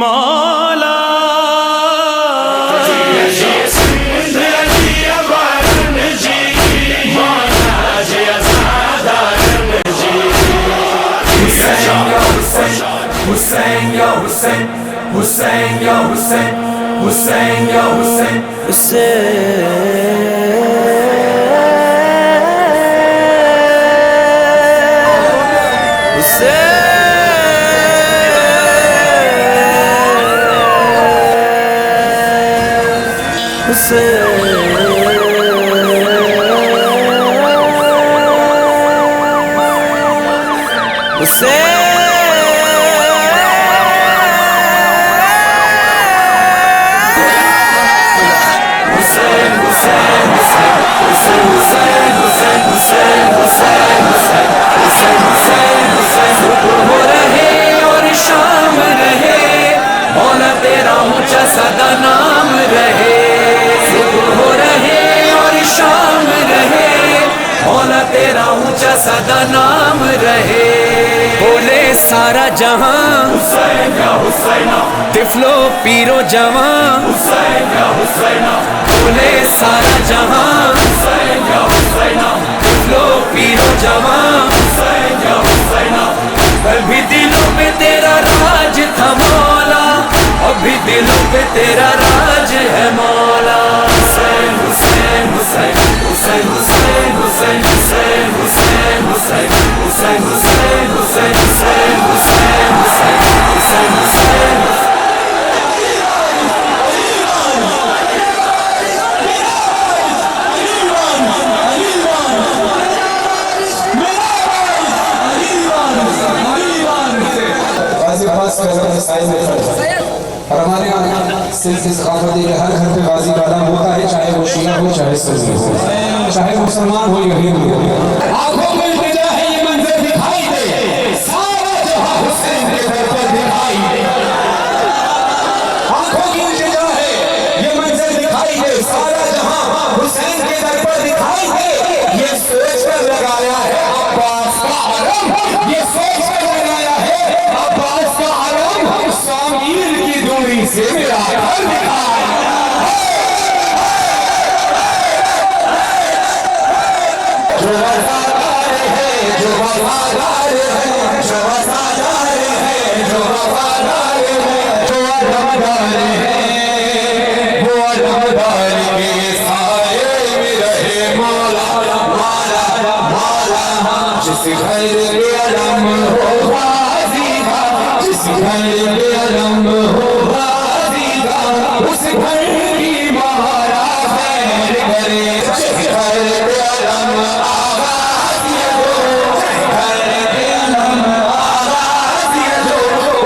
मौला। Hussein, ya Hussein, Hussein, ya Hussein, Hussein, ya Hussein, सदा नाम रहे, सुबह हो रहे और शाम रहे, मौला तेरा ऊंचा सदा नाम रहे। बोले सारा जहां Hussein, ya Hussein, तिफलो पीरो जवां, Hussein, ya Hussein, बोले सारा जहां Hussein, ya Hussein, तिफलो पीरो जवां। Hussein, ya Hussein, अभी दिलों पे तेरा राज था मौला, अभी दिलों पे तेरा राज है मौला। Hussein, Hussein, Hussein, Hussein, Hussein, Hussein, Hussein, Hussein, Hussein, Hussein, Hussein, Hussein, Hussein, Hussein, Hussein, Hussein, Hussein. और हमारे यहाँ सिलसिले सकाफत के हर घर पे गाजी का नाम होता है, चाहे वो शिया हो चाहे सुन्नी हो, चाहे मुसलमान हो या हिंदू हो। आंखों में इंतजार है ये मंजर दिखाई दे, सारा जहां हुसैन के दर पर दिखाई दे। आंखों की इंतजार है ये मंजर दिखाई दे, सारा जहां हुसैन के दर पर दिखाई दे। ये सोच कर लगाया है अब्बास का आलम, ये सोच कर लगाया है अब्बास का आलम, सामीर की दूरी से मेरा घर दिखाया। जो वफादार है, जो वफादार है, जो वफादार है, जो वफादार है, जो अदमदार है, वो अदमदार के साए में रहे मौला, मौला, मौला। जिस घर के अलम हो गाजी का, जिस घर के अलम हो गाजी का, उस घर की महारा खैर करे। जिस घर के अलम आगाज़ी हो, जिस घर के अलम आगाज़ी हो,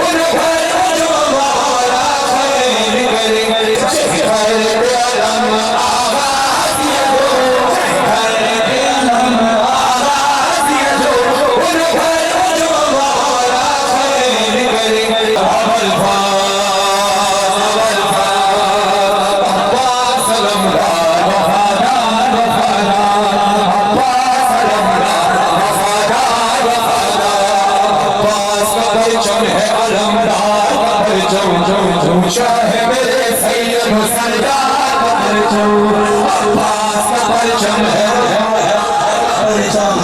उन घर जो महारा खैर करे। जिस घर के अलम आगाज़ी हो, जिस घर के अलम आगाज़ी हो, उन घर जो महारा खैर करे। अव्वल अब्बास अलमदार वफादार वफादार, अब्बास अलमदार वफादार वफादार, अब्बास का परचम है अलमदार का परचम, ऊंचा है मेरे सैयद सरदार का परचम। अब्बास का परचम है परचम,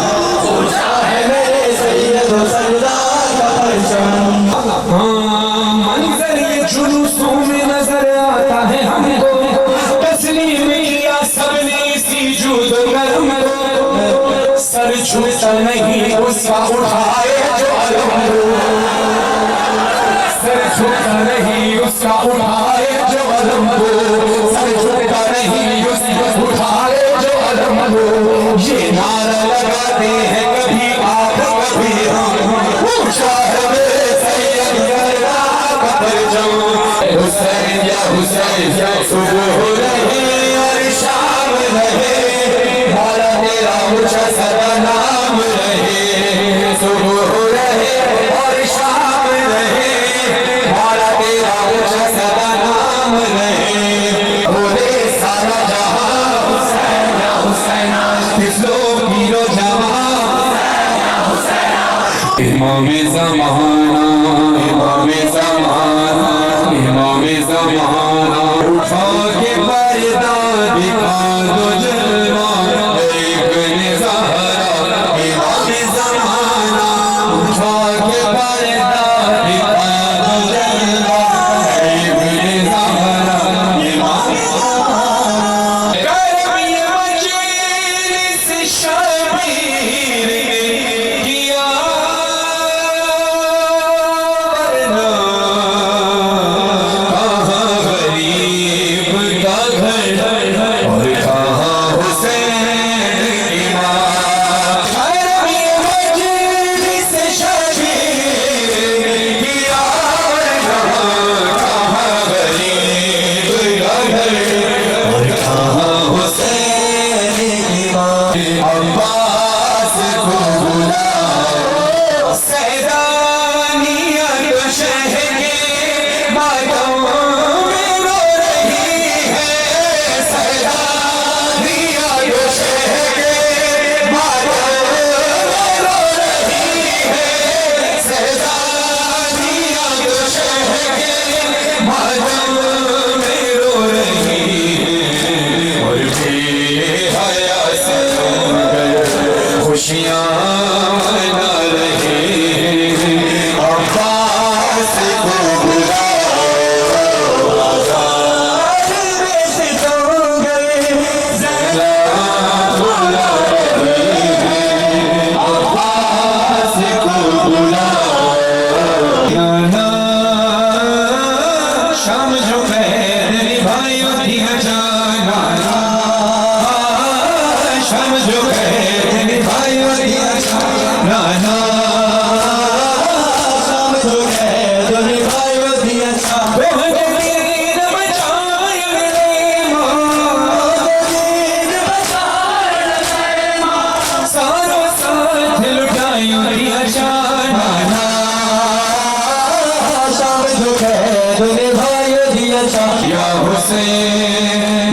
ऊंचा है मेरे सैयद सरदार का परचम। मंजर ये जुलूसों में नजर आता है हमको, तस्लीम किया सबने इसी जूद गर्म को। सर छूता नहीं उसका उठाए जो अलम को, सर छूता नहीं उसका उठाए जो अलम को, सर छूता नहीं उसका उठाए जो अलम को। ये नारा लगाते हैं कभी आप कभी हम, ऊंचा है मेरे सैयद सरदार का परचम। हुसैन या हुसैन, सुबह हो रहे और शाम रहे, मौला तेरा ऊंचा सदा नाम रहे। सुबह हो रहे और शाम रहे, मौला तेरा ऊंचा सदा नाम रहे। बोले सारा जहां हुसैन या हुसैन, तिफलो पीरो जवां, इमाम ज़माना, इमाम ज़माना, इमाम ज़माना उठा के पर्दा दिखा दो जलवा इब्ने ज़हरा इमाम ज़माना उठा के पर्दा दिखा दो जलवा इब्ने ज़हरा इमाम अब्बास को बुलाओ सैदानिया तो शहर के बातों में रो रही है सैदानिया तो शहर के बातों में रो रही है सैदानिया तो शहर के बातों में रो रही है और बेहया से खुशियाँ मना रहे अब्बास को बुलाओ बाज़ार में से तो गए ज़रा बुला रहे अब्बास को बुलाओ जाना शाम जो खैर निभायो दिया जाना शाम जो खैर निभायो दिया जाना शाम जो खैर निभायो दिया जाना बेहदीन बचाए रे बेहदीन बचाए रे सारो साथ लुटायो दिया जाना शाम जो खैर निभायो दिया जाना या हुसैन